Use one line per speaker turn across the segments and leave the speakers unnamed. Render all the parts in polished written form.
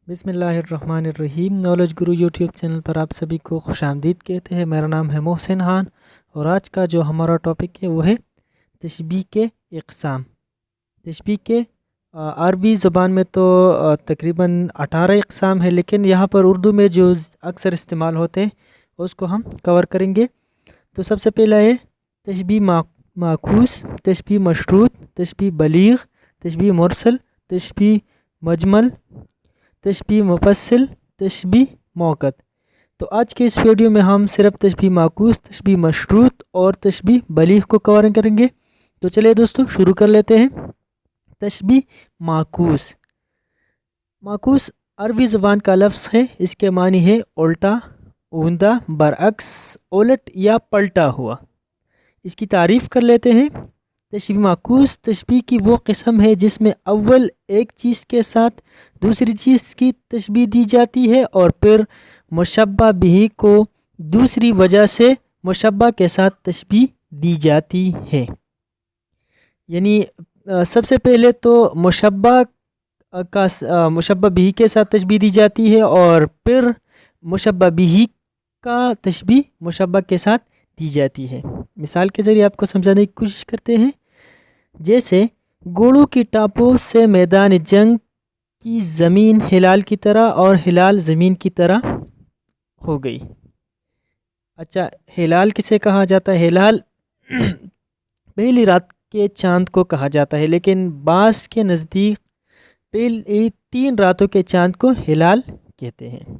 بسم اللہ الرحمن الرحیم۔ نالج گرو یوٹیوب چینل پر آپ سبھی کو خوش آمدید کہتے ہیں۔ میرا نام ہے محسن خان اور آج کا جو ہمارا ٹاپک ہے وہ ہے تشبیہ کے اقسام۔ تشبیہ کے عربی زبان میں تو تقریباً 18 اقسام ہے، لیکن یہاں پر اردو میں جو اکثر استعمال ہوتے ہیں اس کو ہم کور کریں گے۔ تو سب سے پہلا ہے تشبیہ معکوس، تشبیہ مشروط، تشبیہ بلیغ، تشبیہ مرسل، تشبیہ مجمل، تشبیہ مفصل، تشبیہ موقت۔ تو آج کے اس ویڈیو میں ہم صرف تشبیہ معکوس، تشبیہ مشروط اور تشبیہ بلیغ کو کور کریں گے۔ تو چلیے دوستو شروع کر لیتے ہیں۔ تشبیہ معکوس۔ معکوس عربی زبان کا لفظ ہے، اس کے معنی ہے الٹا، اوندا، برعکس، الٹ یا پلٹا ہوا۔ اس کی تعریف کر لیتے ہیں۔ تشبیہ معکوس تشبیہ کی وہ قسم ہے جس میں اول ایک چیز کے ساتھ دوسری چیز کی تشبیہ دی جاتی ہے اور پھر مشبہ بھی کو دوسری وجہ سے مشبہ کے ساتھ تشبیہ دی جاتی ہے۔ یعنی سب سے پہلے تو مشبہ بھی کے ساتھ تشبیہ دی جاتی ہے اور پھر مشبہ بھی کا تشبیہ مشبہ کے ساتھ دی جاتی ہے۔ مثال کے ذریعے آپ کو سمجھانے کی کوشش کرتے ہیں۔ جیسے گھوڑوں کی ٹاپوں سے میدان جنگ کی زمین ہلال کی طرح اور ہلال زمین کی طرح ہو گئی۔ اچھا، ہلال کسے کہا جاتا ہے؟ ہلال پہلی رات کے چاند کو کہا جاتا ہے، لیکن بعض کے نزدیک پہلی 3 راتوں کے چاند کو ہلال کہتے ہیں۔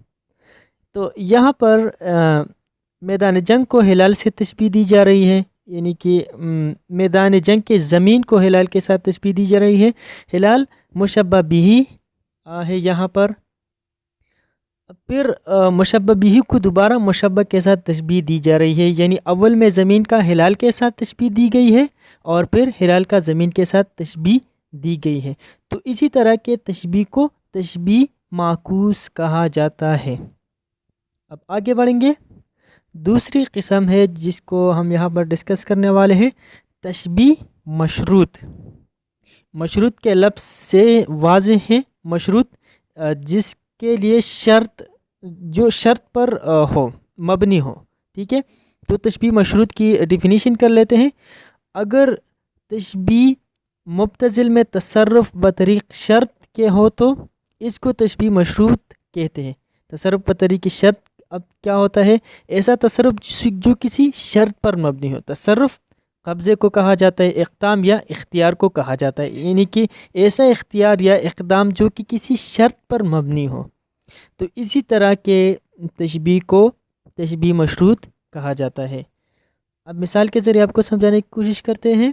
تو یہاں پر میدان جنگ کو ہلال سے تشبیہ دی جا رہی ہے، یعنی کہ میدان جنگ کے زمین کو ہلال کے ساتھ تشبیہ دی جا رہی ہے۔ ہلال مشبہ بھی ہے یہاں پر، پھر مشبہ بھی کو دوبارہ مشبہ کے ساتھ تشبیہ دی جا رہی ہے، یعنی اول میں زمین کا ہلال کے ساتھ تشبیہ دی گئی ہے اور پھر ہلال کا زمین کے ساتھ تشبیہ دی گئی ہے۔ تو اسی طرح کے تشبیہ کو تشبیہ معکوس کہا جاتا ہے۔ اب آگے بڑھیں گے۔ دوسری قسم ہے جس کو ہم یہاں پر ڈسکس کرنے والے ہیں، تشبیہ مشروط۔ مشروط کے لفظ سے واضح ہے، مشروط جس کے لیے جو شرط پر ہو، مبنی ہو، ٹھیک ہے۔ تو تشبیہ مشروط کی ڈیفینیشن کر لیتے ہیں۔ اگر تشبیہ مبتذل میں تصرف بطریق شرط کے ہو تو اس کو تشبیہ مشروط کہتے ہیں۔ تصرف بطریق شرط اب کیا ہوتا ہے؟ ایسا تصرف جو کسی شرط پر مبنی ہو۔ تصرف قبضے کو کہا جاتا ہے، اقدام یا اختیار کو کہا جاتا ہے، یعنی کہ ایسا اختیار یا اقدام جو کہ کسی شرط پر مبنی ہو۔ تو اسی طرح کے تشبیہ کو تشبیہ مشروط کہا جاتا ہے۔ اب مثال کے ذریعے آپ کو سمجھانے کی کوشش کرتے ہیں۔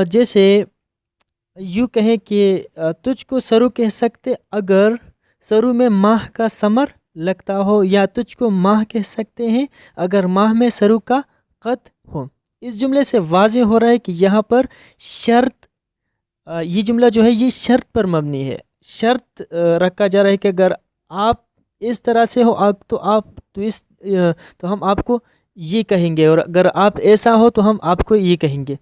جیسے یوں کہیں کہ تجھ کو سرو کہہ سکتے اگر سرو میں ماہ کا ثمر لگتا ہو، یا تجھ کو ماہ کہہ سکتے ہیں اگر ماہ میں سرو کا قط ہو۔ اس جملے سے واضح ہو رہا ہے کہ یہاں پر شرط، یہ جملہ جو ہے یہ شرط پر مبنی ہے۔ شرط رکھا جا رہا ہے کہ اگر آپ اس طرح سے ہو تو ہم آپ کو یہ کہیں گے، اور اگر آپ ایسا ہو تو ہم آپ کو یہ کہیں گے۔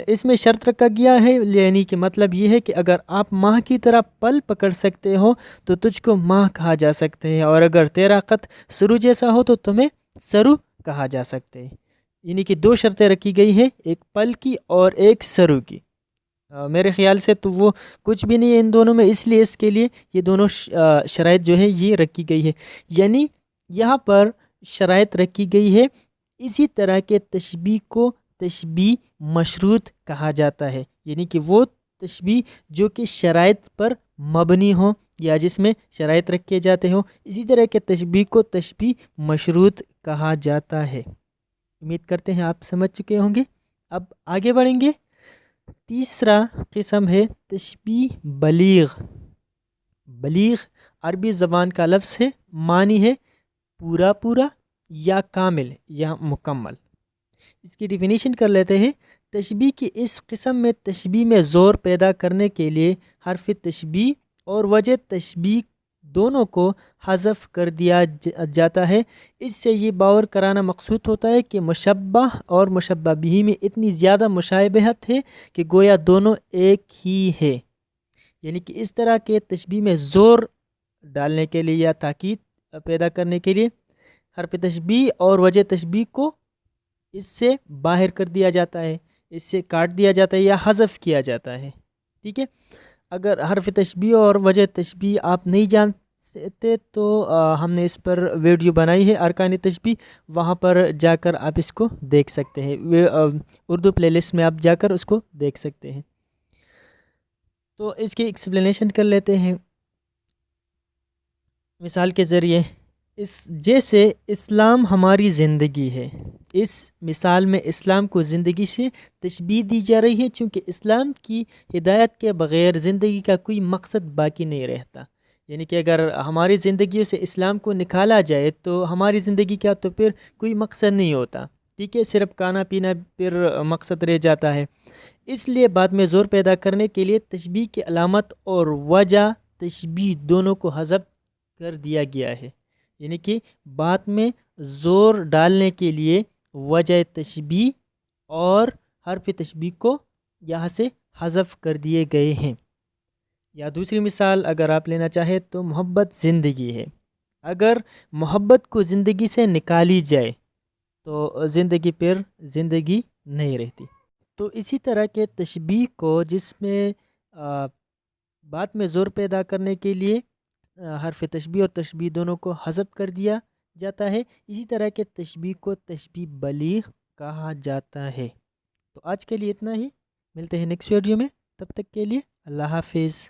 اس میں شرط رکھا گیا ہے، یعنی کہ مطلب یہ ہے کہ اگر آپ ماہ کی طرح پل پکڑ سکتے ہو تو تجھ کو ماہ کہا جا سکتے ہیں، اور اگر تیرا قط سرو جیسا ہو تو تمہیں سرو کہا جا سکتے ہیں۔ یعنی کہ 2 شرطیں رکھی گئی ہیں، ایک پل کی اور ایک سرو کی۔ میرے خیال سے تو وہ کچھ بھی نہیں ہے ان دونوں میں، اس لیے اس کے لیے یہ دونوں شرائط جو ہے یہ رکھی گئی ہے، یعنی یہاں پر شرائط رکھی گئی ہے۔ اسی طرح کے تشبیہ کو تشبیہ مشروط کہا جاتا ہے، یعنی کہ وہ تشبیہ جو کہ شرائط پر مبنی ہو یا جس میں شرائط رکھے جاتے ہوں، اسی طرح کے تشبیہ کو تشبیہ مشروط کہا جاتا ہے۔ امید کرتے ہیں آپ سمجھ چکے ہوں گے۔ اب آگے بڑھیں گے۔ تیسرا قسم ہے تشبیہ بلیغ۔ بلیغ عربی زبان کا لفظ ہے، معنی ہے پورا پورا یا کامل یا مکمل۔ اس کی ڈیفینیشن کر لیتے ہیں۔ تشبیہ کی اس قسم میں تشبیہ میں زور پیدا کرنے کے لیے حرف تشبیہ اور وجہ تشبیہ دونوں کو حذف کر دیا جاتا ہے۔ اس سے یہ باور کرانا مقصود ہوتا ہے کہ مشبہ اور مشبہ بھی میں اتنی زیادہ مشابہت ہے کہ گویا دونوں ایک ہی ہے، یعنی کہ اس طرح کے تشبیہ میں زور ڈالنے کے لیے یا تاکید پیدا کرنے کے لیے حرف تشبیہ اور وجہ تشبیہ کو اس سے باہر کر دیا جاتا ہے، اس سے کاٹ دیا جاتا ہے یا حذف کیا جاتا ہے. ٹھیک ہے، اگر حرف تشبیہ اور وجہ تشبیہ آپ نہیں جانتے تو ہم نے اس پر ویڈیو بنائی ہے ارکان تشبیہ، وہاں پر جا کر آپ اس کو دیکھ سکتے ہیں، اردو پلے لسٹ میں آپ جا کر اس کو دیکھ سکتے ہیں. تو اس کی ایکسپلینیشن کر لیتے ہیں مثال کے ذریعے. جیسے اسلام ہماری زندگی ہے، اس مثال میں اسلام کو زندگی سے تشبیہ دی جا رہی ہے، چونکہ اسلام کی ہدایت کے بغیر زندگی کا کوئی مقصد باقی نہیں رہتا. یعنی کہ اگر ہماری زندگیوں سے اسلام کو نکالا جائے تو ہماری زندگی کا تو پھر کوئی مقصد نہیں ہوتا. ٹھیک ہے، صرف کھانا پینا پھر مقصد رہ جاتا ہے. اس لیے بعد میں زور پیدا کرنے کے لیے تشبیہ کی علامت اور وجہ تشبیہ دونوں کو حذف کر دیا گیا ہے. یعنی کہ بات میں زور ڈالنے کے لیے وجہ تشبیہ اور حرف تشبیہ کو یہاں سے حذف کر دیے گئے ہیں. یا دوسری مثال اگر آپ لینا چاہیں تو محبت زندگی ہے. اگر محبت کو زندگی سے نکالی جائے تو زندگی پھر زندگی نہیں رہتی. تو اسی طرح کے تشبیہ کو جس میں بات میں زور پیدا کرنے کے لیے حرف تشبیہ اور تشبیہ دونوں کو حذف کر دیا جاتا ہے، اسی طرح کے تشبیہ کو تشبیہ بلیغ کہا جاتا ہے. تو آج کے لیے اتنا ہی، ملتے ہیں نیکسٹ ویڈیو میں، تب تک کے لیے اللہ حافظ.